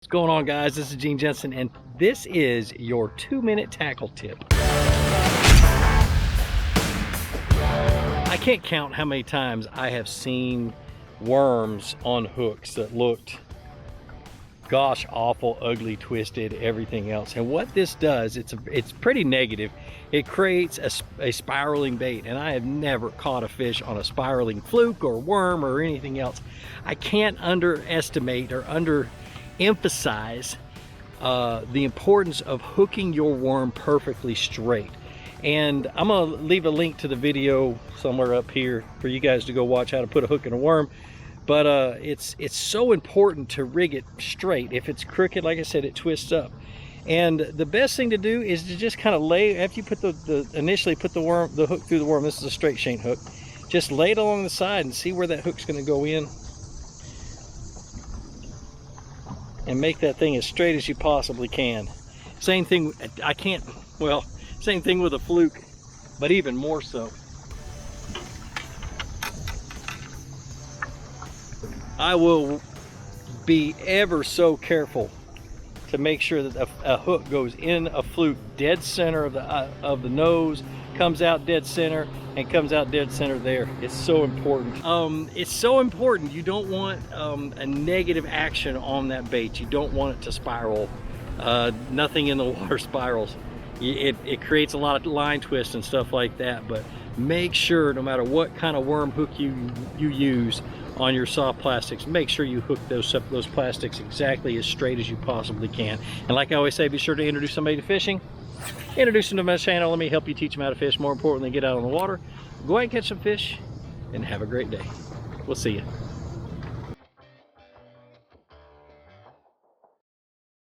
What's going on, guys? This is Gene Jensen, and this is your 2-minute tackle tip. I can't count how many times I have seen worms on hooks that looked gosh awful, ugly, twisted, everything else. And what this does, it's pretty negative. It creates a spiraling bait, and I have never caught a fish on a spiraling fluke or worm or anything else. I can't underestimate or emphasize the importance of hooking your worm perfectly straight. And I'm gonna leave a link to the video somewhere up here for you guys to go watch how to put a hook in a worm. But it's so important to rig it straight. If it's crooked, like I said, it twists up. And the best thing to do is to just kind of lay, after you put initially put the hook through the worm. This is a straight shank hook. Just lay it along the side and see where that hook's going to go in, and make that thing as straight as you possibly can. Same thing, same thing with a fluke, but even more so. I will be ever so careful to make sure that a hook goes in a fluke dead center of the nose, comes out dead center, and comes out dead center there. It's so important. It's so important. You don't want a negative action on that bait. You don't want it to spiral. Nothing in the water spirals. It creates a lot of line twists and stuff like that, but make sure, no matter what kind of worm hook you use on your soft plastics, make sure you hook those plastics exactly as straight as you possibly can. And like I always say, be sure to introduce somebody to fishing. Introduce them to my channel. Let me help you teach them how to fish. More importantly, get out on the water, go out and catch some fish, and have a great day. We'll see you.